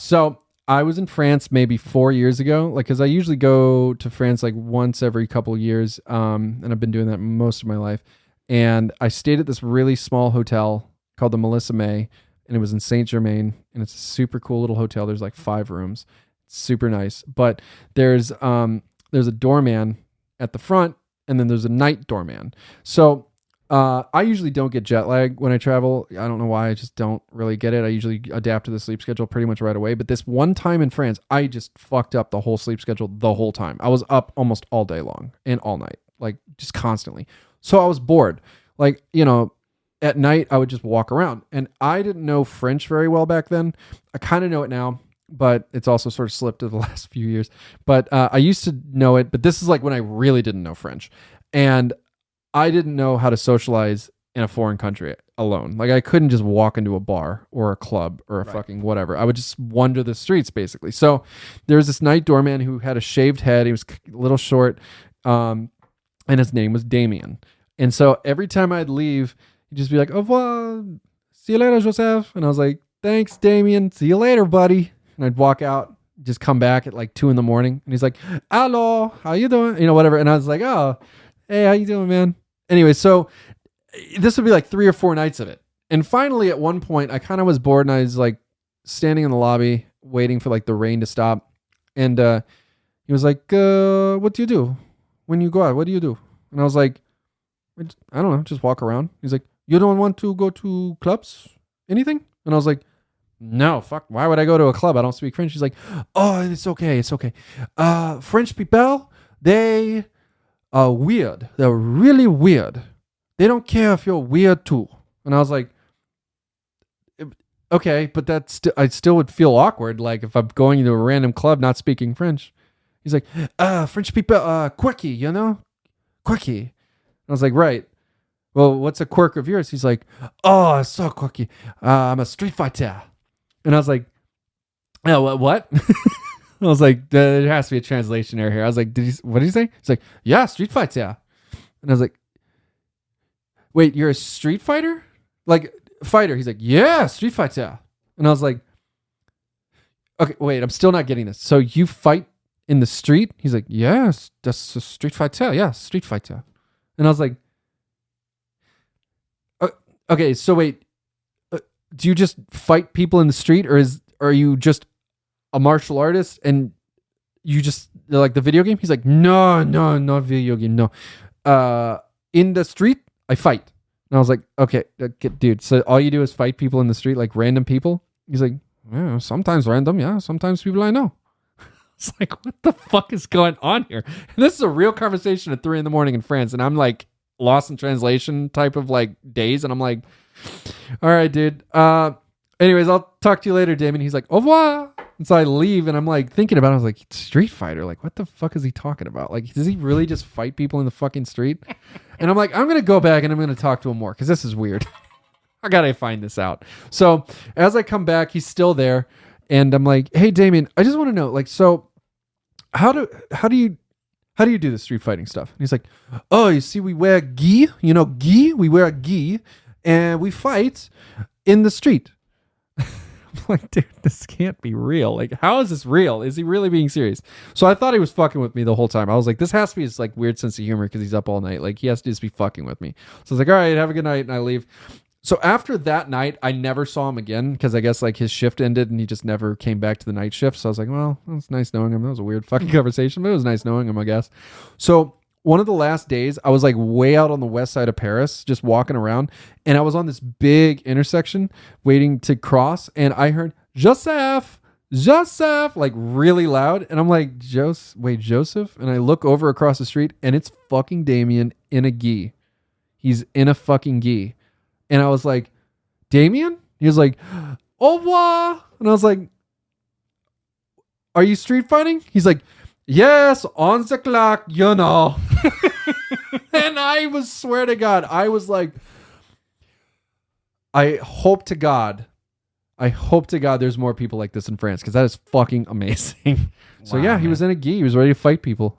So I was in France maybe 4 years ago, like, cause I usually go to France like once every couple of years. And I've been doing that most of my life. And I stayed at this really small hotel called the Melissa May, and it was in Saint Germain, and it's a super cool little hotel. There's like 5 rooms. It's super nice. But there's a doorman at the front, and then there's a night doorman. So I usually don't get jet lag when I travel. I don't know why. I just don't really get it. I usually adapt to the sleep schedule pretty much right away. But this one time in France, I just fucked up the whole sleep schedule the whole time. I was up almost all day long and all night, like just constantly. So I was bored. Like, at night I would just walk around, and I didn't know French very well back then. I kind of know it now, but it's also sort of slipped to the last few years. But I used to know it, but this is like when I really didn't know French. And I didn't know how to socialize in a foreign country alone. Like, I couldn't just walk into a bar or a club or a fucking whatever. I would just wander the streets, basically. So there was this night doorman who had a shaved head. He was a little short, and his name was Damien. And so every time I'd leave, he'd just be like, "Au revoir. See you later, Joseph." And I was like, "Thanks, Damien. See you later, buddy." And I'd walk out, just come back at like 2 a.m. And he's like, "Hello, how you doing?" Whatever. And I was like, "Oh, hey, how you doing, man?" Anyway, so this would be like 3 or 4 nights of it. And finally, at one point, I kind of was bored, and I was like standing in the lobby waiting for like the rain to stop. And he was like, "What do you do when you go out? What do you do?" And I was like, "I don't know, just walk around." He's like, "You don't want to go to clubs? Anything?" And I was like, "No, fuck. Why would I go to a club? I don't speak French." He's like, "Oh, it's okay. It's okay. French people, they are weird. They're really weird. They don't care if you're weird too." And I was like, "Okay, but I still would feel awkward, like if I'm going to a random club not speaking French." He's like, "French people are quirky, quirky." I was like, "Right. Well, what's a quirk of yours?" He's like, "Oh, it's so quirky. I'm a street fighter." And I was like, "Oh, what?" I was like, "There has to be a translation error here." I was like, "What did he say?" He's like, "Yeah, street fighter." And I was like, "Wait, you're a street fighter? Like, fighter?" He's like, "Yeah, street fighter." And I was like, "Okay, wait, I'm still not getting this. So you fight in the street?" He's like, "Yes, that's a street fighter. Yeah, street fighter." And I was like, "Okay, so wait, do you just fight people in the street, or are you just a martial artist and you just like the video game?" He's like, No, not video game. No, in the street, I fight." And I was like, okay, dude, so all you do is fight people in the street, like random people?" He's like, "Yeah, sometimes random. Yeah, sometimes people I know." It's like, what the fuck is going on here? And this is a real conversation at 3 a.m. in France, and I'm like lost in translation type of like days, and I'm like, "All right, dude. Anyways, I'll talk to you later, Damon." He's like, "Au revoir." And so I leave, and I'm like thinking about it. I was like, Street Fighter? Like, what the fuck is he talking about? Like, does he really just fight people in the fucking street? And I'm like, I'm going to go back and I'm going to talk to him more because this is weird. I got to find this out. So as I come back, he's still there. And I'm like, "Hey, Damien, I just want to know, like, so how do you do the street fighting stuff?" And he's like, "Oh, you see, we wear gi, gi, we wear a gi, and we fight in the street." I'm like, dude, this can't be real. Like, how is this real? Is he really being serious? So I thought he was fucking with me the whole time. I was like, this has to be his like weird sense of humor because he's up all night. Like, he has to just be fucking with me. So I was like, "All right, have a good night," and I leave. So after that night, I never saw him again because I guess like his shift ended and he just never came back to the night shift. So I was like, well, it was nice knowing him. That was a weird fucking conversation, but it was nice knowing him, I guess. So one of the last days, I was like way out on the west side of Paris, just walking around, and I was on this big intersection waiting to cross, and I heard Joseph, like really loud, and I'm like, Joseph? And I look over across the street, and it's fucking Damien in a gi. He's in a fucking gi. And I was like, "Damien?" He was like, "Au revoir." And I was like, "Are you street fighting?" He's like, "Yes, on the clock, And I swear to God, I was like, I hope to God there's more people like this in France because that is fucking amazing. So yeah, he was in a gi. He was ready to fight people.